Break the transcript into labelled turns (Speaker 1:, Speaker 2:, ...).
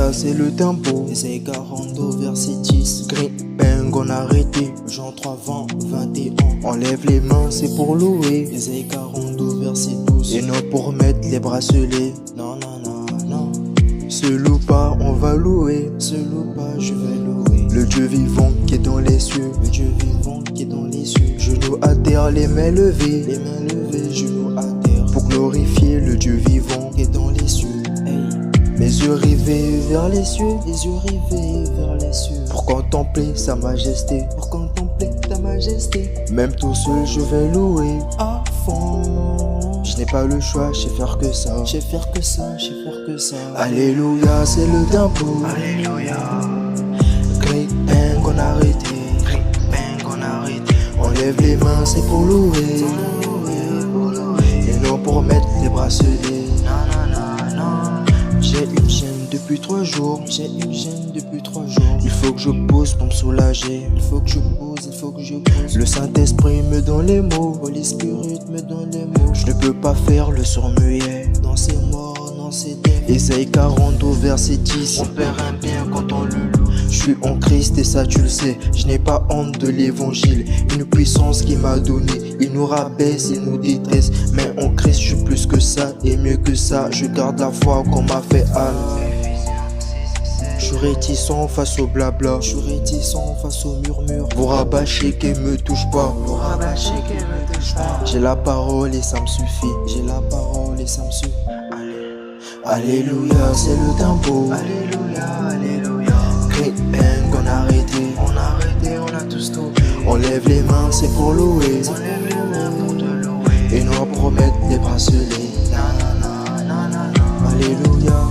Speaker 1: Alléluia, c'est le tempo.
Speaker 2: Isaïe 42 verset 10.
Speaker 1: Green Bang, on a arrêté.
Speaker 2: Jean 3 20 21.
Speaker 1: On lève les mains, c'est pour louer.
Speaker 2: Isaïe 42 verset 12.
Speaker 1: Et non pour mettre les bracelets.
Speaker 2: Non, non, non, non.
Speaker 1: Se loue pas, on va louer.
Speaker 2: Se loue pas, je vais louer.
Speaker 1: Le Dieu vivant qui est dans les cieux.
Speaker 2: Le Dieu vivant qui est dans les cieux.
Speaker 1: Genoux à terre, les mains levées.
Speaker 2: Les mains levées, genoux à terre.
Speaker 1: Pour glorifier le Dieu vivant
Speaker 2: qui est dans les cieux. Hey.
Speaker 1: Mes yeux rivés vers les cieux.
Speaker 2: Les yeux rivés vers les cieux.
Speaker 1: Pour contempler sa majesté.
Speaker 2: Pour contempler ta majesté.
Speaker 1: Même tout seul, je vais louer
Speaker 2: à fond.
Speaker 1: Je n'ai pas le choix, je sais faire que ça.
Speaker 2: Je sais faire que ça, je sais faire que ça.
Speaker 1: Alléluia, c'est le tempo.
Speaker 2: Alléluia.
Speaker 1: Great Bang, on a arrêté.
Speaker 2: Great Bang, on a arrêté.
Speaker 1: On lève les mains, c'est pour louer. Et non pour mettre les bracelets.
Speaker 2: Non, non, non, non.
Speaker 1: J'ai une gêne depuis 3 jours.
Speaker 2: J'ai une gêne depuis 3 jours.
Speaker 1: Il faut que je pose pour me soulager.
Speaker 2: Il faut que je pose, il faut que je pose.
Speaker 1: Le Saint-Esprit me donne les mots.
Speaker 2: Holy Spirit me donne les mots.
Speaker 1: Je ne peux pas faire le sourd-muet.
Speaker 2: Non, c'est mort, non, c'est dead.
Speaker 1: Isaïe 42 verset 10.
Speaker 2: On perd un bien quand on le loue.
Speaker 1: Je suis en Christ et ça tu le sais. Je n'ai pas honte de l'évangile. Une puissance qui m'a donné. Il nous rabaisse, il nous détresse. Mais en Christ je suis plus que ça et mieux que ça. Je garde la foi qu'on m'a fait Anne. Je suis réticent face au blabla.
Speaker 2: Je suis réticent face au murmure.
Speaker 1: Pour rabâcher qui me touche pas.
Speaker 2: Pour rabâcher qui me touche pas.
Speaker 1: J'ai la parole et ça me suffit.
Speaker 2: J'ai la parole et ça me suffit.
Speaker 1: Alléluia, c'est le tempo.
Speaker 2: Alléluia, alléluia.
Speaker 1: Great Bang, on a arrêté.
Speaker 2: On a arrêté, on a tous stoppé.
Speaker 1: On lève les mains, c'est pour louer.
Speaker 2: On lève les mains pour te louer.
Speaker 1: Et nous promettre des bracelets.
Speaker 2: Non, non, non, non, non, non.
Speaker 1: Alléluia.